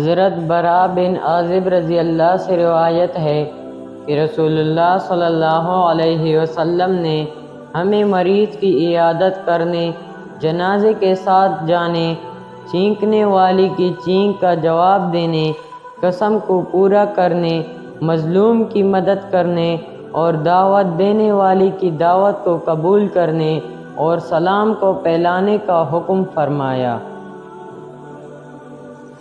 حضرت برا بن عازب رضی اللہ سے روایت ہے کہ رسول اللہ صلی اللہ علیہ وسلم نے ہمیں مریض کی عیادت کرنے، جنازے کے ساتھ جانے، چینکنے والی کی چینک کا جواب دینے، قسم کو پورا کرنے، مظلوم کی مدد کرنے اور دعوت دینے والی کی دعوت کو قبول کرنے اور سلام کو پھیلانے کا حکم فرمایا۔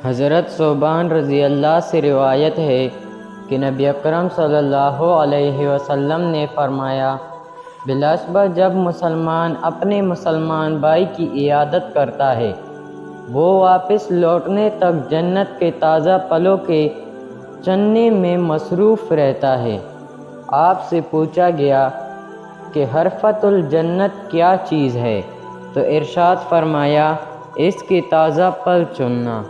حضرت ثوبان رضی اللہ سے روایت ہے کہ نبی اکرم صلی اللہ علیہ وسلم نے فرمایا، بالنسبہ جب مسلمان اپنے مسلمان بھائی کی عیادت کرتا ہے، وہ واپس لوٹنے تک جنت کے تازہ پھلوں کے چننے میں مصروف رہتا ہے۔ آپ سے پوچھا گیا کہ حرفۃ الجنت کیا چیز ہے؟ تو ارشاد فرمایا، اس کے تازہ پھل چننا۔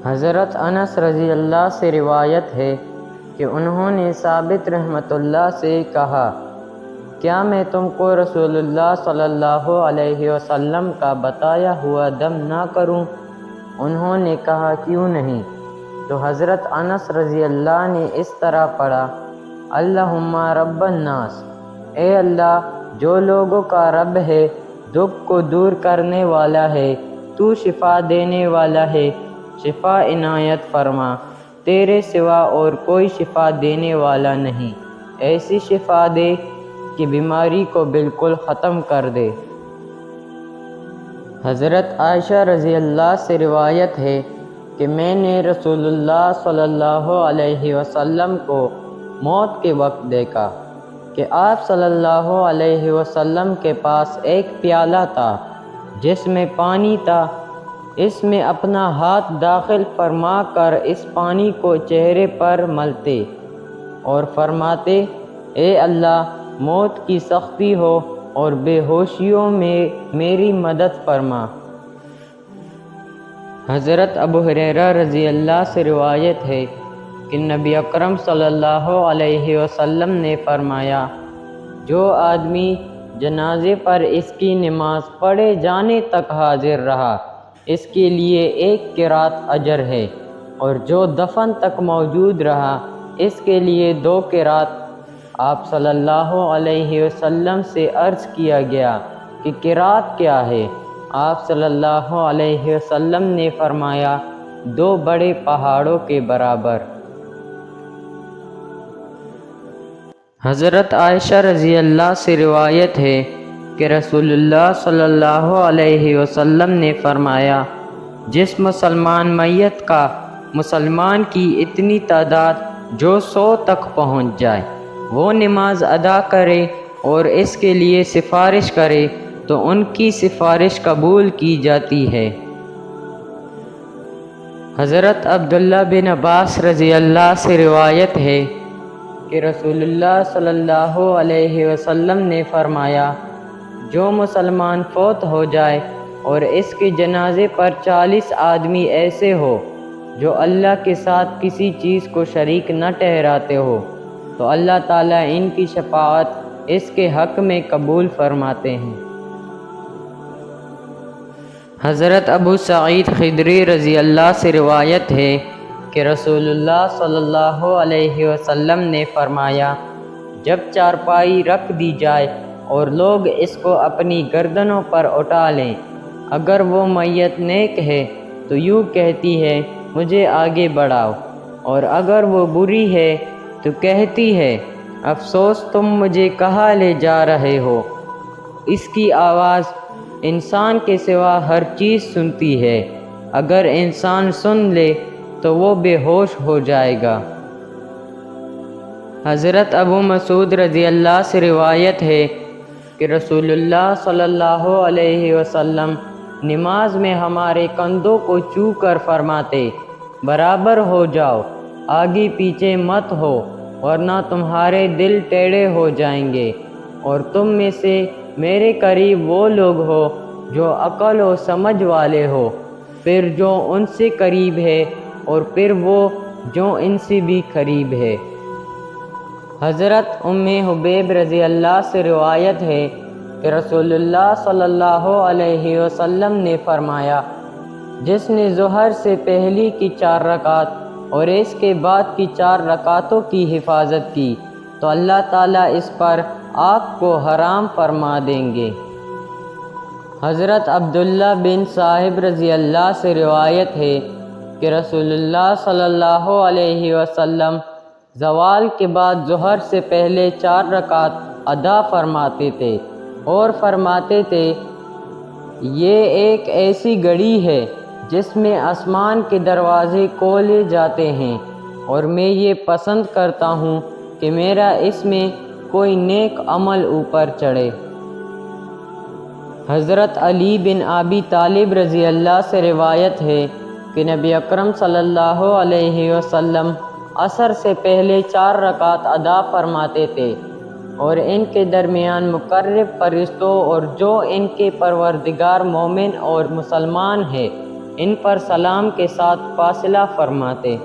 حضرت انس رضی اللہ سے روایت ہے کہ انہوں نے ثابت رحمۃ اللہ سے کہا، کیا میں تم کو رسول اللہ صلی اللہ علیہ وسلم کا بتایا ہوا دم نہ کروں؟ انہوں نے کہا، کیوں نہیں؟ تو حضرت انس رضی اللہ نے اس طرح پڑھا، اللہم رب الناس، اے اللہ جو لوگوں کا رب ہے، دکھ کو دور کرنے والا ہے، تو شفا دینے والا ہے، شفا عنایت فرما، تیرے سوا اور کوئی شفا دینے والا نہیں، ایسی شفا دے کہ بیماری کو بالکل ختم کر دے۔ حضرت عائشہ رضی اللہ سے روایت ہے کہ میں نے رسول اللہ صلی اللہ علیہ وسلم کو موت کے وقت دیکھا کہ آپ صلی اللہ علیہ وسلم کے پاس ایک پیالہ تھا جس میں پانی تھا، اس میں اپنا ہاتھ داخل فرما کر اس پانی کو چہرے پر ملتے اور فرماتے، اے اللہ موت کی سختی ہو اور بے ہوشیوں میں میری مدد فرما۔ حضرت ابو ہریرہ رضی اللہ سے روایت ہے کہ نبی اکرم صلی اللہ علیہ وسلم نے فرمایا، جو آدمی جنازے پر اس کی نماز پڑھے جانے تک حاضر رہا، اس کے لیے ایک قرات اجر ہے، اور جو دفن تک موجود رہا، اس کے لیے 2 قرات۔ آپ صلی اللہ علیہ وسلم سے عرض کیا گیا کہ قرات کیا ہے؟ آپ صلی اللہ علیہ وسلم نے فرمایا، 2 بڑے پہاڑوں کے برابر۔ حضرت عائشہ رضی اللہ سے روایت ہے کہ رسول اللہ صلی اللہ علیہ وسلم نے فرمایا، جس مسلمان میت کا مسلمان کی اتنی تعداد جو 100 تک پہنچ جائے، وہ نماز ادا کرے اور اس کے لیے سفارش کرے تو ان کی سفارش قبول کی جاتی ہے۔ حضرت عبداللہ بن عباس رضی اللہ سے روایت ہے کہ رسول اللہ صلی اللہ علیہ وسلم نے فرمایا، جو مسلمان فوت ہو جائے اور اس کے جنازے پر 40 آدمی ایسے ہو جو اللہ کے ساتھ کسی چیز کو شریک نہ ٹھہراتے ہو، تو اللہ تعالیٰ ان کی شفاعت اس کے حق میں قبول فرماتے ہیں۔ حضرت ابو سعید خدری رضی اللہ سے روایت ہے کہ رسول اللہ صلی اللہ علیہ وسلم نے فرمایا، جب چارپائی رکھ دی جائے اور لوگ اس کو اپنی گردنوں پر اٹھا لیں، اگر وہ میت نیک ہے تو یوں کہتی ہے، مجھے آگے بڑھاؤ، اور اگر وہ بری ہے تو کہتی ہے، افسوس تم مجھے کہاں لے جا رہے ہو۔ اس کی آواز انسان کے سوا ہر چیز سنتی ہے، اگر انسان سن لے تو وہ بے ہوش ہو جائے گا۔ حضرت ابو مسعود رضی اللہ سے روایت ہے کہ رسول اللہ صلی اللہ علیہ وسلم نماز میں ہمارے کندھوں کو چھو کر فرماتے، برابر ہو جاؤ، آگے پیچھے مت ہو، ورنہ تمہارے دل ٹیڑھے ہو جائیں گے، اور تم میں سے میرے قریب وہ لوگ ہو جو عقل و سمجھ والے ہو، پھر جو ان سے قریب ہے، اور پھر وہ جو ان سے بھی قریب ہے۔ حضرت ام حبیب رضی اللہ سے روایت ہے کہ رسول اللہ صلی اللہ علیہ وسلم نے فرمایا، جس نے ظہر سے پہلی کی 4 رکعت اور اس کے بعد کی 4 رکعتوں کی حفاظت کی تو اللہ تعالیٰ اس پر آگ کو حرام فرما دیں گے۔ حضرت عبداللہ بن صاحب رضی اللہ سے روایت ہے کہ رسول اللہ صلی اللہ علیہ وسلم زوال کے بعد ظہر سے پہلے 4 رکعت ادا فرماتے تھے اور فرماتے تھے، یہ ایک ایسی گھڑی ہے جس میں آسمان کے دروازے کھولے جاتے ہیں اور میں یہ پسند کرتا ہوں کہ میرا اس میں کوئی نیک عمل اوپر چڑھے۔ حضرت علی بن ابی طالب رضی اللہ سے روایت ہے کہ نبی اکرم صلی اللہ علیہ وسلم عصر سے پہلے 4 رکعت ادا فرماتے تھے اور ان کے درمیان مقرب فرشتوں اور جو ان کے پروردگار مومن اور مسلمان ہیں ان پر سلام کے ساتھ فاصلہ فرماتے۔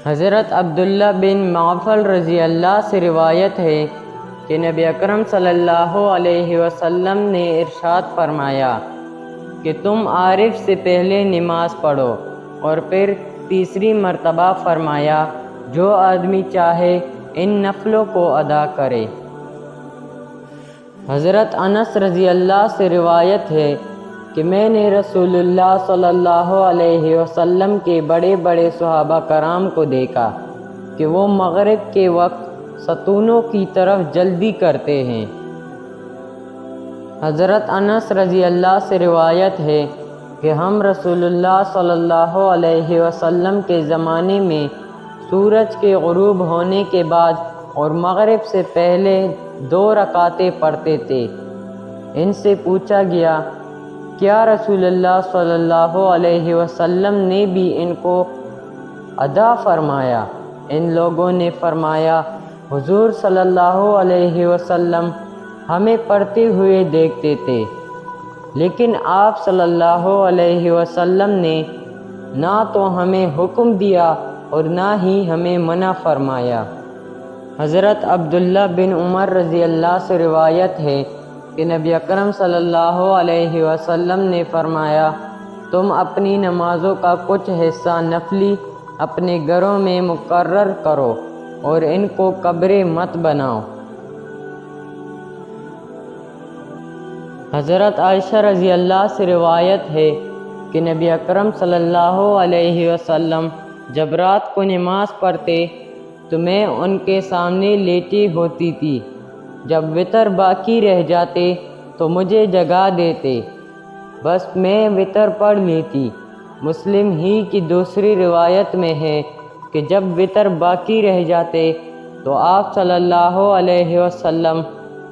حضرت عبداللہ بن معفل رضی اللہ سے روایت ہے کہ نبی اکرم صلی اللہ علیہ وسلم نے ارشاد فرمایا کہ تم عارف سے پہلے نماز پڑھو، اور پھر تیسری مرتبہ فرمایا جو آدمی چاہے ان نفلوں کو ادا کرے۔ حضرت انس رضی اللہ سے روایت ہے کہ میں نے رسول اللہ صلی اللہ علیہ وسلم کے بڑے بڑے صحابہ کرام کو دیکھا کہ وہ مغرب کے وقت ستونوں کی طرف جلدی کرتے ہیں۔ حضرت انس رضی اللہ سے روایت ہے کہ ہم رسول اللہ صلی اللہ علیہ وسلم کے زمانے میں سورج کے غروب ہونے کے بعد اور مغرب سے پہلے 2 رکعتیں پڑھتے تھے۔ ان سے پوچھا گیا، کیا رسول اللہ صلی اللہ علیہ وسلم نے بھی ان کو ادا فرمایا؟ ان لوگوں نے فرمایا، حضور صلی اللہ علیہ وسلم ہمیں پڑھتے ہوئے دیکھتے تھے، لیکن آپ صلی اللہ علیہ وسلم نے نہ تو ہمیں حکم دیا اور نہ ہی ہمیں منع فرمایا۔ حضرت عبداللہ بن عمر رضی اللہ سے روایت ہے کہ نبی اکرم صلی اللہ علیہ وسلم نے فرمایا، تم اپنی نمازوں کا کچھ حصہ نفلی اپنے گھروں میں مقرر کرو اور ان کو قبریں مت بناؤ۔ حضرت عائشہ رضی اللہ سے روایت ہے کہ نبی اکرم صلی اللہ علیہ وسلم جب رات کو نماز پڑھتے تو میں ان کے سامنے لیٹی ہوتی تھی، جب وتر باقی رہ جاتے تو مجھے جگا دیتے، بس میں وتر پڑھ لیتی۔ مسلم ہی کی دوسری روایت میں ہے کہ جب وتر باقی رہ جاتے تو آپ صلی اللہ علیہ وسلم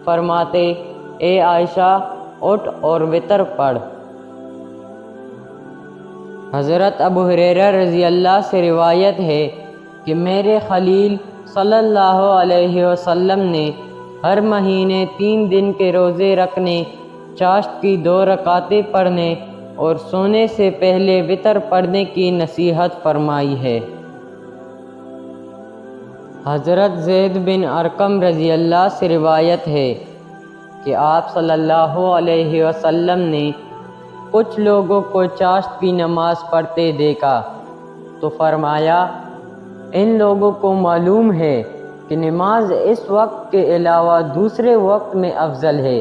فرماتے، اے عائشہ اٹھ اور وتر پڑھ۔ حضرت ابو ہریرہ رضی اللہ سے روایت ہے کہ میرے خلیل صلی اللہ علیہ وسلم نے ہر مہینے 3 دن کے روزے رکھنے، چاشت کی 2 رکعتیں پڑھنے اور سونے سے پہلے وتر پڑھنے کی نصیحت فرمائی ہے۔ حضرت زید بن ارقم رضی اللہ سے روایت ہے کہ آپ صلی اللہ علیہ وسلم نے کچھ لوگوں کو چاشت کی نماز پڑھتے دیکھا تو فرمایا، ان لوگوں کو معلوم ہے کہ نماز اس وقت کے علاوہ دوسرے وقت میں افضل ہے،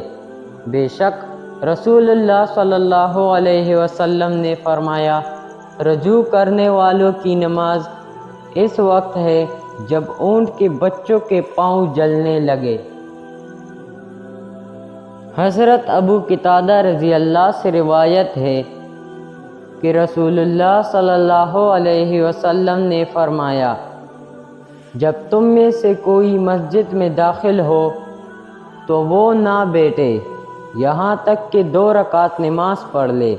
بے شک رسول اللہ صلی اللہ علیہ وسلم نے فرمایا، رجوع کرنے والوں کی نماز اس وقت ہے جب اونٹ کے بچوں کے پاؤں جلنے لگے۔ حضرت ابو قتادہ رضی اللہ سے روایت ہے کہ رسول اللہ صلی اللہ علیہ وسلم نے فرمایا، جب تم میں سے کوئی مسجد میں داخل ہو تو وہ نہ بیٹھے یہاں تک کہ 2 رکعت نماز پڑھ لے۔